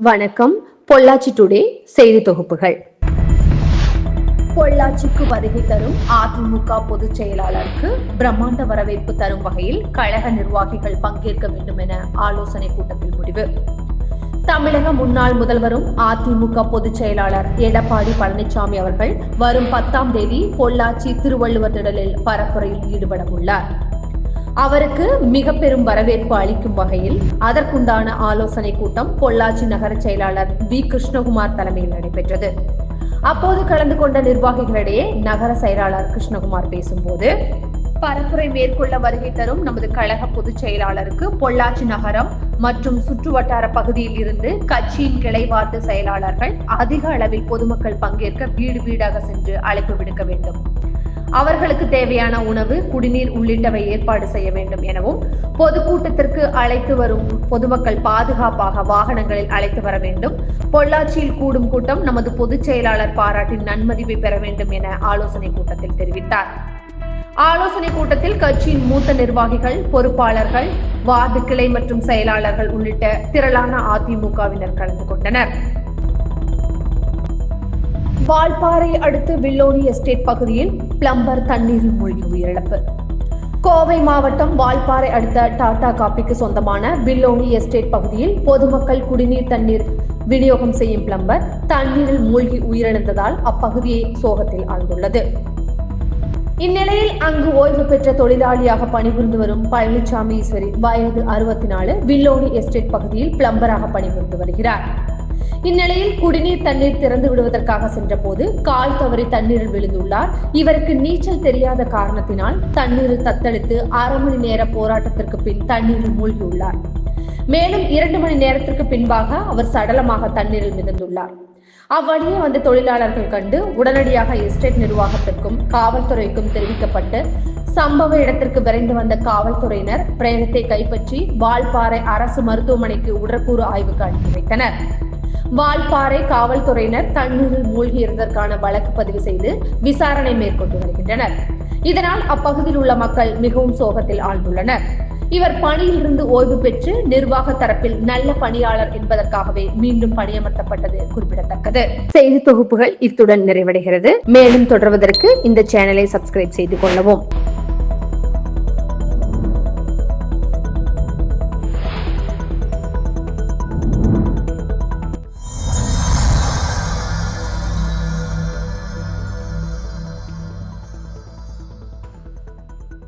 வணக்கம். பொள்ளாச்சி டுடே செய்தி தொகுப்புகள். பொள்ளாச்சிக்கு வருகை தரும் அதிமுக பொதுச் செயலாளருக்கு பிரம்மாண்ட வரவேற்பு தரும் வகையில் கழக நிர்வாகிகள் பங்கேற்க வேண்டும் என ஆலோசனை கூட்டத்தில் முடிவு. தமிழக முன்னாள் முதல்வரும் அதிமுக பொதுச் செயலாளர் எடப்பாடி பழனிசாமி அவர்கள் வரும் 10ஆம் தேதி பொள்ளாச்சி திருவள்ளுவர் திடலில் பரப்புரையில் ஈடுபட உள்ளார். அவருக்கு மிக பெரும் வரவேற்பு அளிக்கும் வகையில் அதற்குண்டான ஆலோசனை கூட்டம் பொள்ளாச்சி நகர செயலாளர் வி. கிருஷ்ணகுமார் தலைமையில் நடைபெற்றது. அப்போது கலந்து கொண்ட நிர்வாகிகளிடையே நகர செயலாளர் கிருஷ்ணகுமார் பேசும்போது, பரப்புரை மேற்கொள்ள வருகை தரும் நமது கழக பொதுச் செயலாளருக்கு பொள்ளாச்சி நகரம் மற்றும் சுற்றுவட்டார பகுதியில் இருந்து கட்சியின் கிளைவார்டு செயலாளர்கள் அதிக அளவில் பொதுமக்கள் பங்கேற்க வீடு வீடாக சென்று அழைப்பு விடுக்க வேண்டும். அவர்களுக்கு தேவையான உணவு, குடிநீர் உள்ளிட்டவை ஏற்பாடு செய்ய வேண்டும் எனவும், பொதுக்கூட்டத்திற்கு அழைத்து வரும் பொதுமக்கள் பாதுகாப்பாக வாகனங்களில் அழைத்து வர வேண்டும். பொள்ளாச்சியில் கூடும் கூட்டம் நமது பொதுச் செயலாளர் பாராட்டின் நன்மதிப்பை பெற வேண்டும் என ஆலோசனை கூட்டத்தில் தெரிவித்தார். ஆலோசனை கூட்டத்தில் கட்சியின் மூத்த நிர்வாகிகள், பொறுப்பாளர்கள், வார்டு கிளை மற்றும் செயலாளர்கள் உள்ளிட்ட திரளான அதிமுகவினர் கலந்து கொண்டனர். வால்பாறை அடுத்து வில்லோடி எஸ்டேட் பகுதியில் பிளம்பர் தண்ணீரில் மூழ்கி உயிரிழப்பு. கோவை மாவட்டம் வால்பாறை அடுத்த டாடா காப்பிக்கு சொந்தமான வில்லோடி எஸ்டேட் பகுதியில் பொதுமக்கள் குடிநீர் தண்ணீர் விநியோகம் செய்யும் பிளம்பர் தண்ணீரில் மூழ்கி உயிரிழந்ததால் அப்பகுதியை சோகத்தில் ஆழ்ந்துள்ளது. இந்நிலையில் அங்கு ஓய்வு பெற்ற தொழிலாளியாக பணிபுரிந்து வரும் பழனிசாமி ஈஸ்வரி வயது 64 வில்லோடி எஸ்டேட் பகுதியில் பிளம்பராக பணிபுரிந்து வருகிறார். இந்நிலையில் குடிநீர் தண்ணீர் திறந்து விடுவதற்காக சென்ற போது கால் தவறி தண்ணீரில் விழுந்துள்ளார். இவருக்கு நீச்சல் தெரியாத காரணத்தினால் தண்ணீரில் தத்தளித்து 1/2 மணி நேர போராட்டத்திற்கு பின் தண்ணீரில் மூழ்கியுள்ளார். மேலும் 2 மணி நேரத்திற்கு பின்பாக அவர் சடலமாக தண்ணீரில் மிதந்துள்ளார். அவ்வழியே வந்த தொழிலாளர்கள் கண்டு உடனடியாக எஸ்டேட் நிர்வாகத்திற்கும் காவல்துறைக்கும் தெரிவிக்கப்பட்டு சம்பவ இடத்திற்கு விரைந்து வந்த காவல்துறையினர் பிரேதத்தை கைப்பற்றி வால்பாறை அரசு மருத்துவமனைக்கு உடற்கூறு ஆய்வுக்கு அனுப்பி வைத்தனர். வால்பாறை காவல்துறையினர் தண்ணீரில் மூழ்கி இருந்ததற்கான வழக்கு பதிவு செய்து விசாரணை மேற்கொண்டு வருகின்றனர். இதனால் அப்பகுதியில் உள்ள மக்கள் மிகவும் சோகத்தில் ஆழ்ந்துள்ளனர். இவர் பணியிலிருந்து ஓய்வு பெற்று நிர்வாக தரப்பில் நல்ல பணியாளர் என்பதற்காகவே மீண்டும் பணியமர்த்தப்பட்டது குறிப்பிடத்தக்கது. செய்தி தொகுப்புகள் இத்துடன் நிறைவடைகிறது. மேலும் தொடர்வதற்கு இந்த சேனலை சப்ஸ்கிரைப் செய்து கொள்ளவும்.